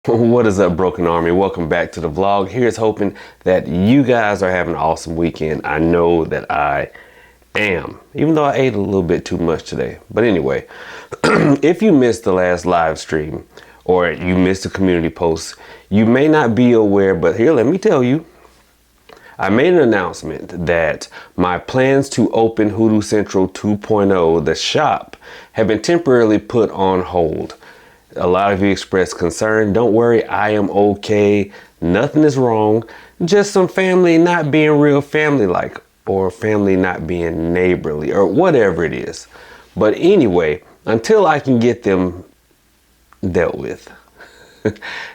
What is up, Broken Army? Welcome back to the vlog. Here's hoping that you guys are having an awesome weekend. I know that I am, even though I ate a little bit too much today. But anyway, if you missed the last live stream or you missed a community post, you may not be aware, but here, let me tell you. I made an announcement that my plans to open Hoodoo Central 2.0, the shop, have been temporarily put on hold. A lot of you expressed concern. Don't worry, I am okay. Nothing is wrong. Just some family not being real family-like, or family not being neighborly, or whatever it is. But anyway, until I can get them dealt with,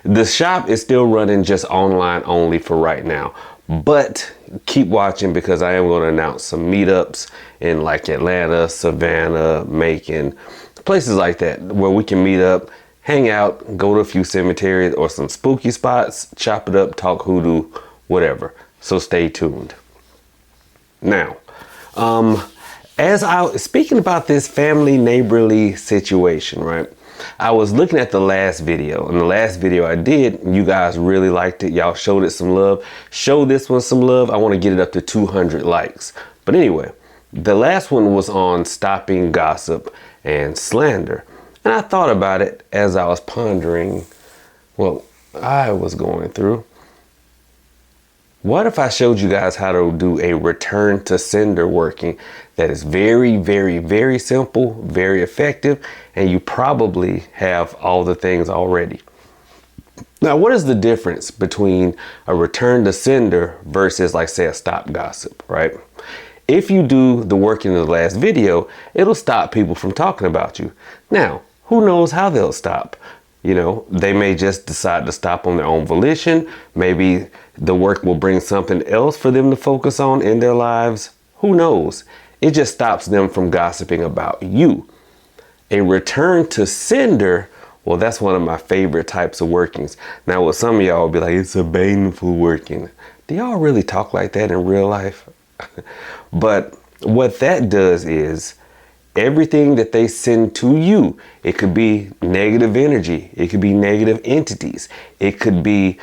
the shop is still running just online only for right now. But keep watching, because I am going to announce some meetups in like Atlanta, Savannah, Macon, places like that where we can meet up, hang out, go to a few cemeteries or some spooky spots, chop it up, talk hoodoo, whatever. So stay tuned. Now, speaking about this family neighborly situation, right? I was looking at the last video, and the last video I did, you guys really liked it. Y'all showed it some love. Show this one some love. I want to get it up to 200 likes. But anyway, the last one was on stopping gossip and slander. And I thought about it as I was pondering what I was going through. What if I showed you guys how to do a return to sender working that is very, very, very simple, very effective, and you probably have all the things already. Now, what is the difference between a return to sender versus, like, say, a stop gossip, right? If you do the work in the last video, it'll stop people from talking about you. Now, who knows how they'll stop? You know, they may just decide to stop on their own volition. Maybe the work will bring something else for them to focus on in their lives. Who knows? It just stops them from gossiping about you. A return to sender, well, that's one of my favorite types of workings. Now, what some of y'all will be like, it's a baneful working. Do y'all really talk like that in real life? But what that does is, everything that they send to you, it could be negative energy, it could be negative entities, it could be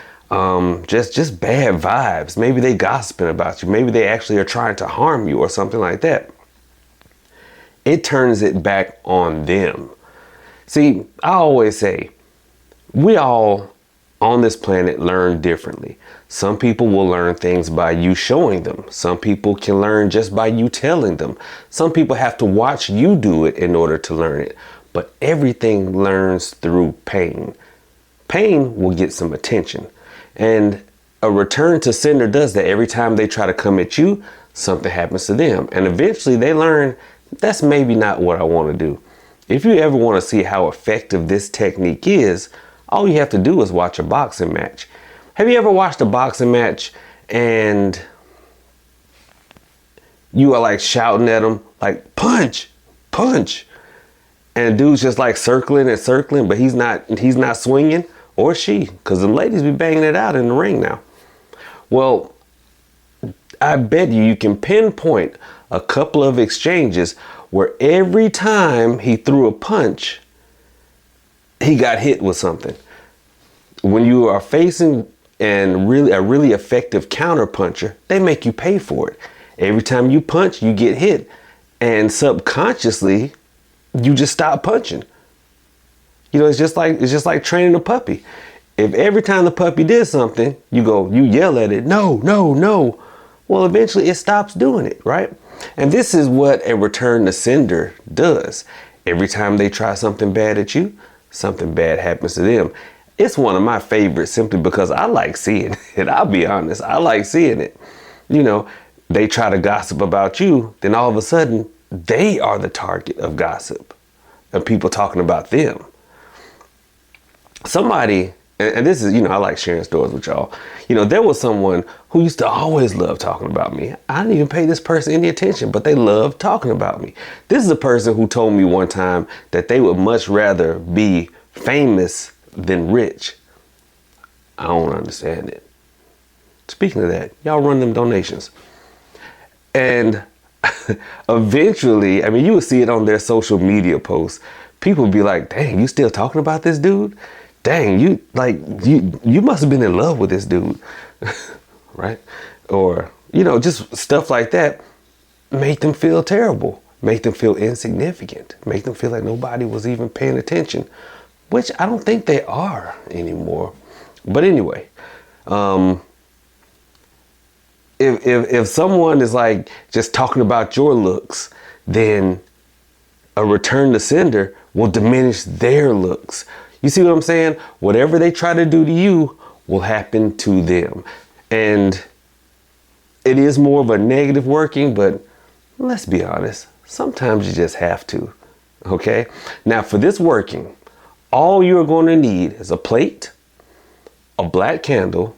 just bad vibes. Maybe they gossiping about you, maybe they actually are trying to harm you or something like that. It turns it back on them. See, I always say, we all on this planet learn differently. Some people will learn things by you showing them. Some people can learn just by you telling them. Some people have to watch you do it in order to learn it. But everything learns through pain. Pain will get some attention. And a return to sender does that. Every time they try to come at you, something happens to them. And eventually they learn, that's maybe not what I want to do. If you ever want to see how effective this technique is, all you have to do is watch a boxing match. Have you ever watched a boxing match and you are like shouting at them, like, punch, punch. And the dude's just like circling and circling, but he's not swinging, or she, because the ladies be banging it out in the ring now. Well, I bet you can pinpoint a couple of exchanges where every time he threw a punch, he got hit with something. When you are facing a really effective counter puncher, they make you pay for it. Every time you punch, you get hit, and subconsciously, you just stop punching. You know, it's just like training a puppy. If every time the puppy did something, you yell at it, no, no, no. Well, eventually it stops doing it, right? And this is what a return to sender does. Every time they try something bad at you, something bad happens to them. It's one of my favorites simply because I like seeing it. I'll be honest, I like seeing it. You know, they try to gossip about you, then all of a sudden they are the target of gossip and people talking about them. Somebody, and this is, you know, I like sharing stories with y'all. You know, there was someone who used to always love talking about me. I didn't even pay this person any attention, but they loved talking about me. This is a person who told me one time that they would much rather be famous than rich. I don't understand it. Speaking of that, y'all run them donations. And eventually, I mean, you would see it on their social media posts. People would be like, dang, you still talking about this dude? dang, you must have been in love with this dude, right? Or, just stuff like that make them feel terrible, make them feel insignificant, make them feel like nobody was even paying attention, which I don't think they are anymore. But anyway, if someone is like just talking about your looks, then a return to sender will diminish their looks. You see what I'm saying? Whatever they try to do to you will happen to them. And it is more of a negative working, but let's be honest, sometimes you just have to. Okay? Now for this working, all you're going to need is a plate, a black candle,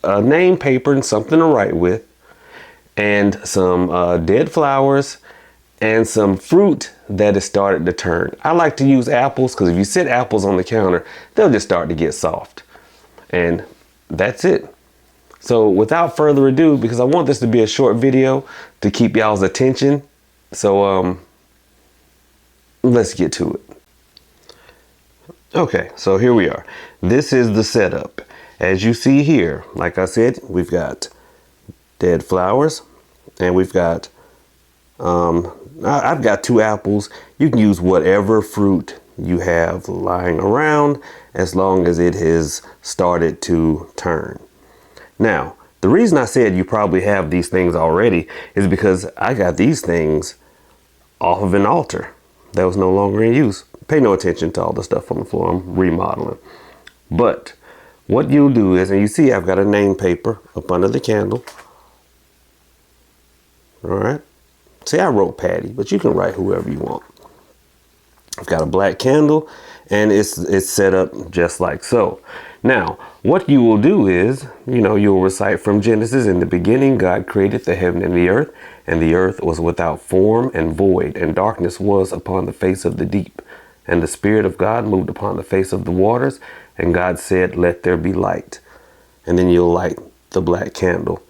a name paper and something to write with, and some dead flowers and some fruit that has started to turn. I like to use apples because if you sit apples on the counter, they'll just start to get soft. And that's it. So without further ado, because I want this to be a short video to keep y'all's attention, so let's get to it. Okay, so here we are. This is the setup. As you see here, like I said, we've got dead flowers and we've got, I've got 2 apples. You can use whatever fruit you have lying around as long as it has started to turn. Now, the reason I said you probably have these things already is because I got these things off of an altar that was no longer in use. Pay no attention to all the stuff on the floor. I'm remodeling. But what you'll do is, and you see I've got a name paper up under the candle. All right. See, I wrote Patty, but you can write whoever you want. I've got a black candle and it's set up just like so. Now, what you will do is, you'll recite from Genesis, in the beginning, God created the heaven and the earth was without form and void, and darkness was upon the face of the deep. And the Spirit of God moved upon the face of the waters, and God said, let there be light. And then you'll light the black candle.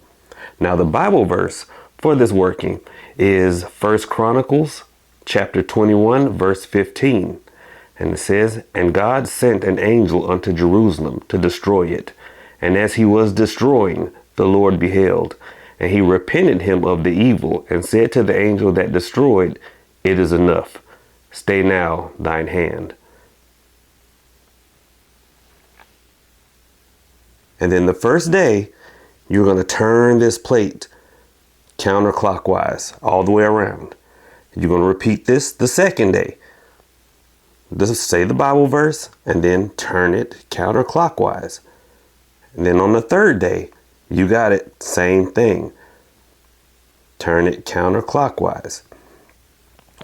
Now, the Bible verse for this working is 1 Chronicles chapter 21, verse 15. And it says, and God sent an angel unto Jerusalem to destroy it. And as he was destroying, the Lord beheld. And he repented him of the evil, and said to the angel that destroyed, it is enough. Stay now thine hand. And then the first day, you're going to turn this plate counterclockwise all the way around. You're going to repeat this the second day. Just say the Bible verse and then turn it counterclockwise. And then on the third day, you got it. Same thing. Turn it counterclockwise.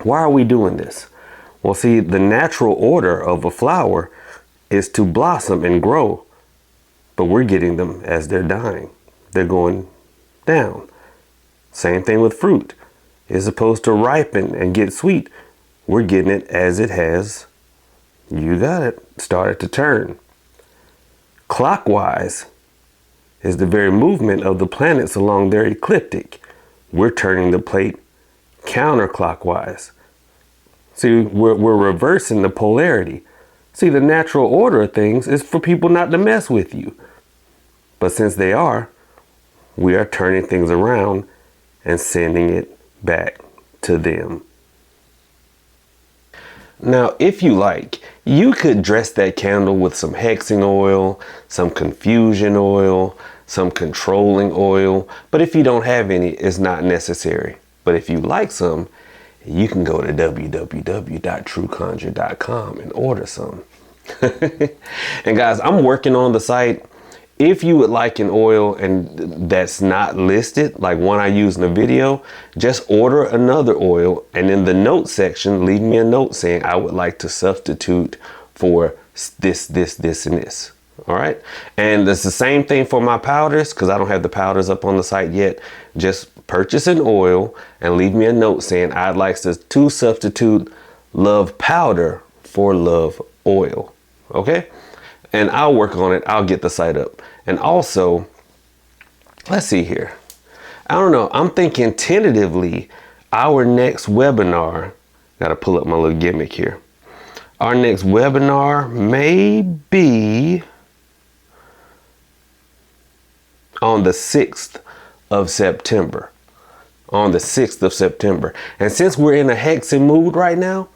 Why are we doing this? Well, see, the natural order of a flower is to blossom and grow, but we're getting them as they're dying. They're going down. Same thing with fruit. It's supposed to ripen and get sweet. We're getting it as it has, you got it, started to turn. Clockwise is the very movement of the planets along their ecliptic. We're turning the plate counterclockwise. See, we're reversing the polarity. See, the natural order of things is for people not to mess with you. But since they are, we are turning things around and sending it back to them. Now, if you like, you could dress that candle with some hexing oil, some confusion oil, some controlling oil. But if you don't have any, it's not necessary. But if you like some, you can go to www.trueconjure.com and order some. And guys, I'm working on the site. If you would like an oil and that's not listed, like one I use in the video, just order another oil, and in the note section, leave me a note saying I would like to substitute for this, and this. All right. And it's the same thing for my powders, because I don't have the powders up on the site yet. Just purchase an oil and leave me a note saying I'd like to substitute Love powder for Love oil. Okay. And I'll work on it. I'll get the site up. And also, let's see here. I don't know. I'm thinking tentatively our next webinar, got to pull up my little gimmick here. Our next webinar may be on the 6th of September. On the 6th of September. And since we're in a hexing mood right now,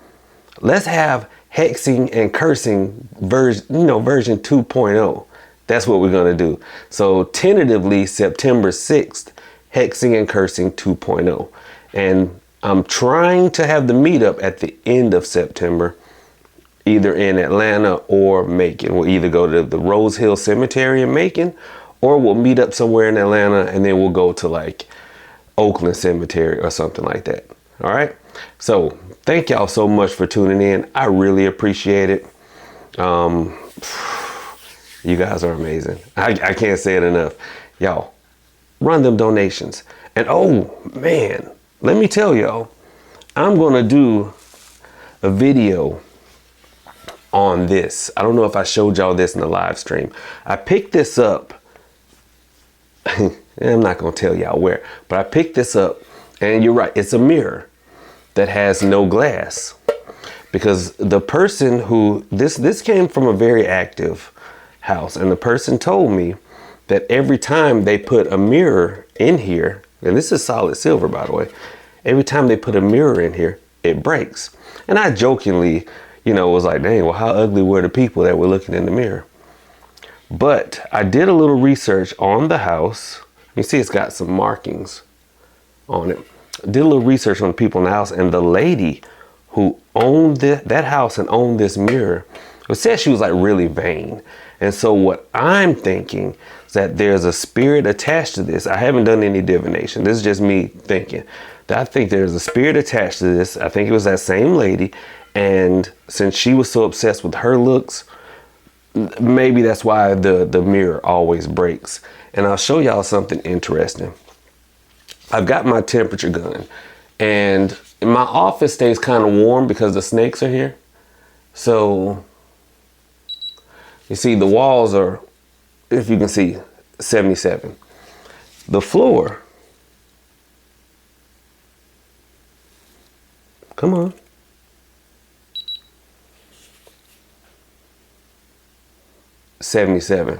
let's have hexing and cursing version 2.0. That's what we're going to do. So tentatively September 6th, hexing and cursing 2.0. And I'm trying to have the meetup at the end of September, either in Atlanta or Macon. We'll either go to the Rose Hill Cemetery in Macon, or we'll meet up somewhere in Atlanta and then we'll go to like Oakland Cemetery or something like that. All right. So thank y'all so much for tuning in. I really appreciate it. You guys are amazing. I can't say it enough. Y'all, run them donations. And oh man, let me tell y'all, I'm going to do a video on this. I don't know if I showed y'all this in the live stream. I picked this up. I'm not going to tell y'all where, but I picked this up, and you're right. It's a mirror that has no glass, because the person who this came from a very active house, and the person told me that every time they put a mirror in here, and this is solid silver, by the way, every time they put a mirror in here, it breaks. And I jokingly, was like, dang, well, how ugly were the people that were looking in the mirror? But I did a little research on the house. You see, it's got some markings on it. Did a little research on the people in the house, and the lady who owned that house and owned this mirror, it said she was like really vain. And so what I'm thinking is that there's a spirit attached to this. I haven't done any divination. This is just me thinking that I think there's a spirit attached to this. I think it was that same lady. And since she was so obsessed with her looks, maybe that's why the mirror always breaks. And I'll show y'all something interesting. I've got my temperature gun, and my office stays kind of warm because the snakes are here. So you see the walls are, if you can see, 77. The floor, come on, 77.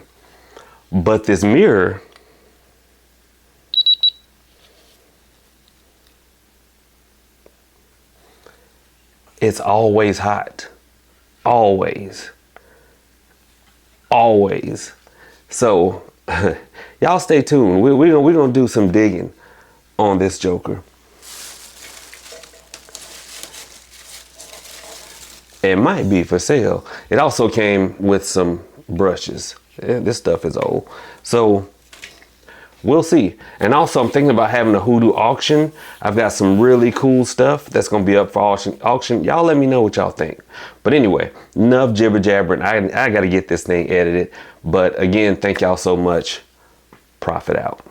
But this mirror, it's always hot. Always. Always. So y'all stay tuned. We're gonna do some digging on this joker. It might be for sale. It also came with some brushes. This stuff is old. So we'll see. And also I'm thinking about having a Hoodoo auction. I've got some really cool stuff that's going to be up for auction. Y'all let me know what y'all think. But anyway, enough jibber jabbering. I got to get this thing edited. But again, thank y'all so much. Profit out.